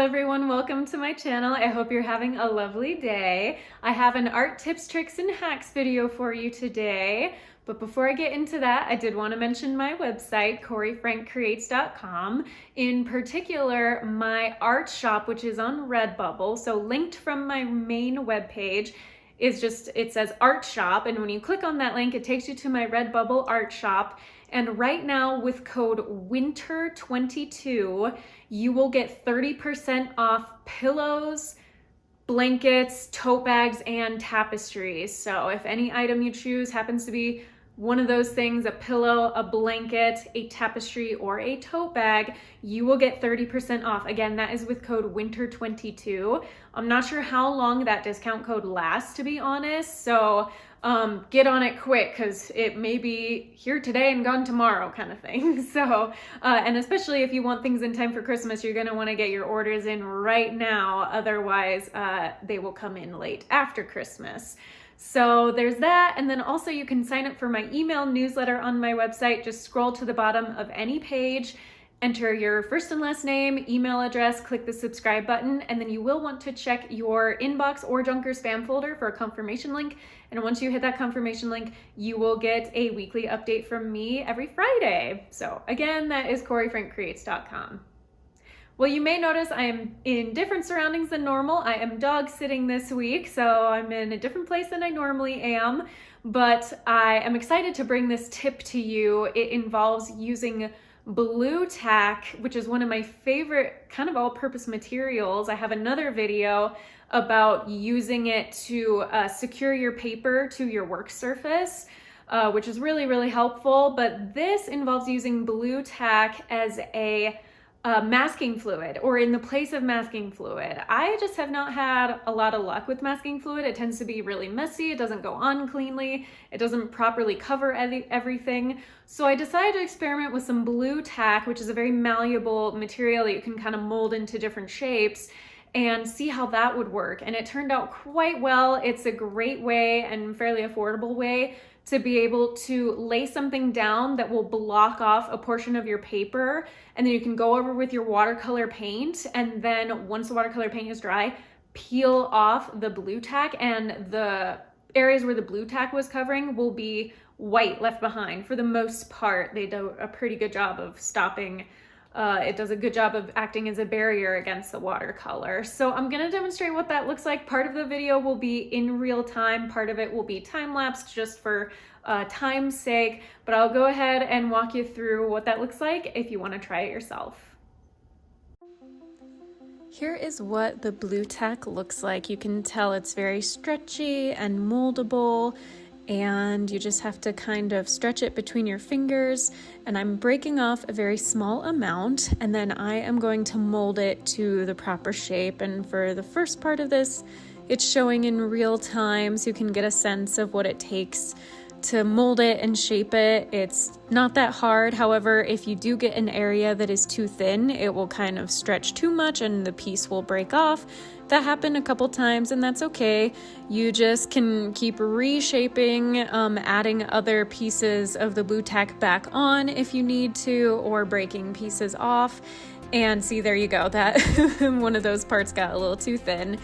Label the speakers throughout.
Speaker 1: everyone, welcome to my channel. I hope you're having a lovely day. I have an art tips, tricks, and hacks video for you today. But before I get into that, I did want to mention my website, CoreyFrankCreates.com. In particular, my art shop, which is on Redbubble. So linked from my main webpage is just, it says art shop. And when you click on that link, it takes you to my Redbubble art shop. And right now with code WINTER22, you will get 30% off pillows, blankets, tote bags, and tapestries. So if any item you choose happens to be one of those things, a pillow, a blanket, a tapestry, or a tote bag, you will get 30% off. Again, that is with code WINTER22. I'm not sure how long that discount code lasts, to be honest. So get on it quick because it may be here today and gone tomorrow kind of thing. So, and especially if you want things in time for Christmas, you're gonna wanna get your orders in right now. Otherwise, they will come in late after Christmas. So there's that. And then also you can sign up for my email newsletter on my website. Just scroll to the bottom of any page, enter your first and last name, email address, click the subscribe button, and then you will want to check your inbox or junk or spam folder for a confirmation link. And once you hit that confirmation link, you will get a weekly update from me every Friday. So again, that is CoreyFrankCreates.com. Well, you may notice I am in different surroundings than normal. I am dog sitting this week, so I'm in a different place than I normally am, but I am excited to bring this tip to you. It involves using Blu-Tack, which is one of my favorite kind of all-purpose materials. I have another video about using it to secure your paper to your work surface, which is really, really helpful. But this involves using Blu-Tack as a masking fluid, or in the place of masking fluid. I just have not had a lot of luck with masking fluid. It tends to be really messy. It doesn't go on cleanly. It doesn't properly cover everything. So I decided to experiment with some Blu-Tack, which is a very malleable material that you can kind of mold into different shapes, and see how that would work. And it turned out quite well. It's a great way and fairly affordable way to be able to lay something down that will block off a portion of your paper, and then you can go over with your watercolor paint, and then once the watercolor paint is dry, peel off the Blu-Tack, and the areas where the Blu-Tack was covering will be white left behind. For the most part, they do a pretty good job of stopping. It does a good job of acting as a barrier against the watercolor. So I'm gonna demonstrate what that looks like. Part of the video will be in real time, part of it will be time-lapsed just for time's sake, but I'll go ahead and walk you through what that looks like if you wanna try it yourself. Here is what the Blu-Tack looks like. You can tell it's very stretchy and moldable, and you just have to kind of stretch it between your fingers. And I'm breaking off a very small amount, and then I am going to mold it to the proper shape. And for the first part of this, it's showing in real time, so you can get a sense of what it takes to mold it and shape it. It's not that hard. However, if you do get an area that is too thin, it will kind of stretch too much and the piece will break off. That happened a couple times, and that's okay. You just can keep reshaping, adding other pieces of the Blu-Tack back on if you need to, or breaking pieces off. And see, there you go, that one of those parts got a little too thin.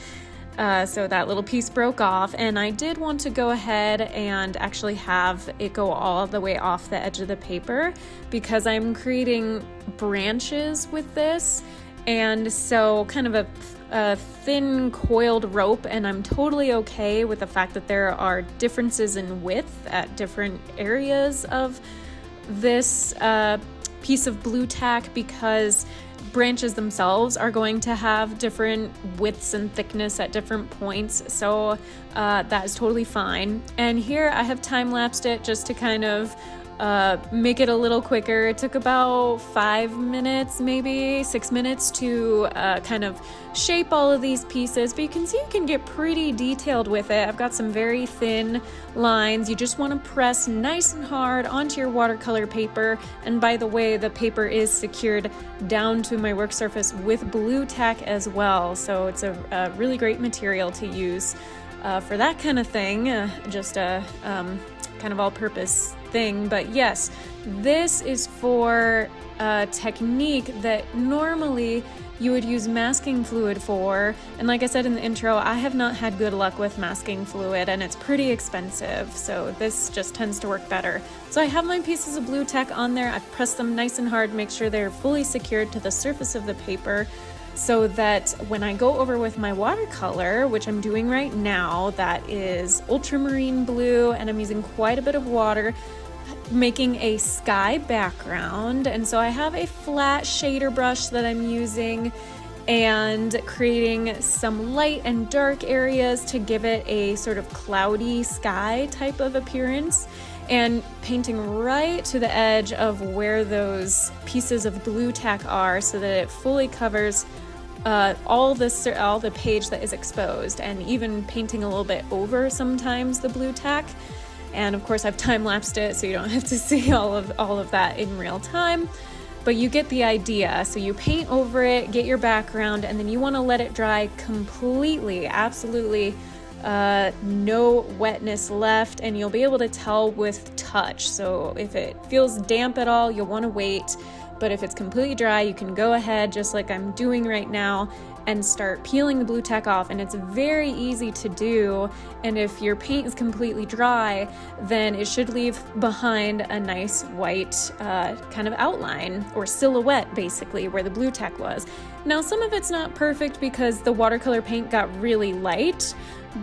Speaker 1: So that little piece broke off, and I did want to go ahead and actually have it go all the way off the edge of the paper because I'm creating branches with this, and so kind of a thin coiled rope, and I'm totally okay with the fact that there are differences in width at different areas of this piece of Blu-Tack because branches themselves are going to have different widths and thickness at different points, so that is totally fine. And here I have time-lapsed it just to kind of make it a little quicker. It took about 5 minutes, maybe 6 minutes to kind of shape all of these pieces, but you can see you can get pretty detailed with it. I've got some very thin lines. You just want to press nice and hard onto your watercolor paper. And by the way, the paper is secured down to my work surface with Blu-Tack as well, so it's a really great material to use for that kind of thing, just a kind of all-purpose thing, but yes, this is for a technique that normally you would use masking fluid for, and like I said in the intro, I have not had good luck with masking fluid and it's pretty expensive, so this just tends to work better. So I have my pieces of Blu-Tack on there. I've pressed them nice and hard, make sure they're fully secured to the surface of the paper, so that when I go over with my watercolor, which I'm doing right now, that is ultramarine blue, and I'm using quite a bit of water, making a sky background. And so I have a flat shader brush that I'm using and creating some light and dark areas to give it a sort of cloudy sky type of appearance, and painting right to the edge of where those pieces of Blu-Tack are so that it fully covers all the page that is exposed, and even painting a little bit over sometimes the Blu-Tack. And of course I've time-lapsed it so you don't have to see all of that in real time, but you get the idea. So you paint over it, get your background, and then you want to let it dry completely, absolutely no wetness left, and you'll be able to tell with touch. So if it feels damp at all, you'll want to wait, but if it's completely dry, you can go ahead, just like I'm doing right now, and start peeling the Blu-Tack off. And it's very easy to do, and if your paint is completely dry, then it should leave behind a nice white kind of outline or silhouette, basically, where the Blu-Tack was. Now some of it's not perfect because the watercolor paint got really light,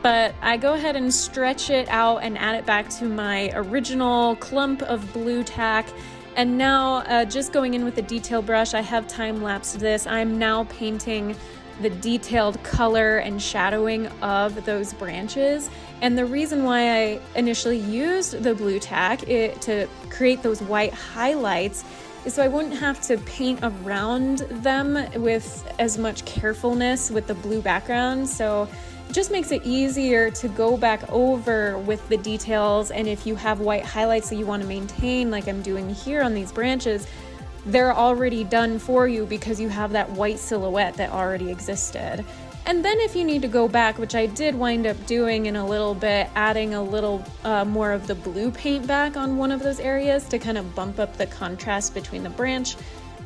Speaker 1: but I go ahead and stretch it out and add it back to my original clump of Blu-Tack. And now just going in with a detail brush, I have time-lapsed this. I'm now painting the detailed color and shadowing of those branches. And the reason why I initially used the Blu-Tack to create those white highlights is so I wouldn't have to paint around them with as much carefulness with the blue background. So it just makes it easier to go back over with the details. And if you have white highlights that you want to maintain, like I'm doing here on these branches, they're already done for you because you have that white silhouette that already existed. And then if you need to go back, which I did wind up doing in a little bit, adding a little more of the blue paint back on one of those areas to kind of bump up the contrast between the branch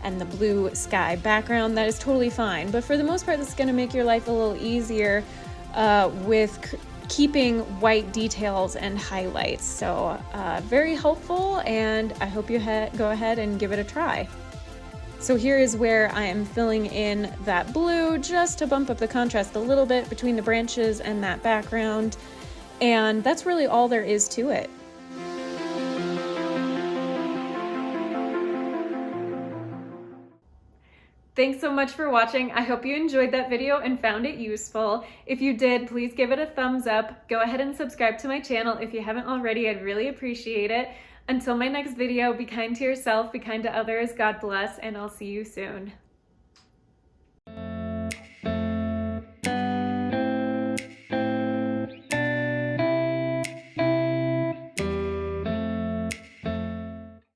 Speaker 1: and the blue sky background, that is totally fine. But for the most part, this is going to make your life a little easier with keeping white details and highlights. So very helpful, and I hope you go ahead and give it a try. So here is where I am filling in that blue just to bump up the contrast a little bit between the branches and that background, and that's really all there is to it. Thanks so much for watching. I hope you enjoyed that video and found it useful. If you did, please give it a thumbs up. Go ahead and subscribe to my channel if you haven't already. I'd really appreciate it. Until my next video, be kind to yourself, be kind to others, God bless, and I'll see you soon.